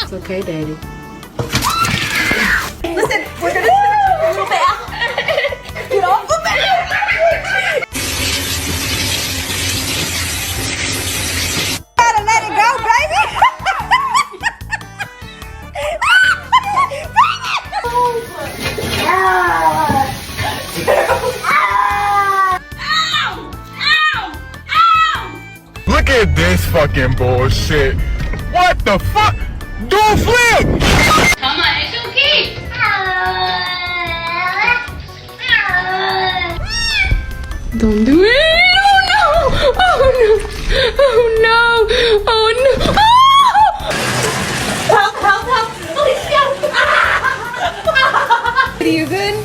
It's okay, Daddy. Listen, we're gonna spin it back. Get off of me! Gotta let it go, baby! Look at this fucking bullshit. What the fuck? Do a flip! Come on, it's okay. Don't do it. Oh no. Oh no. Oh no. Oh no. Help, help, help! Please, help! Are you good?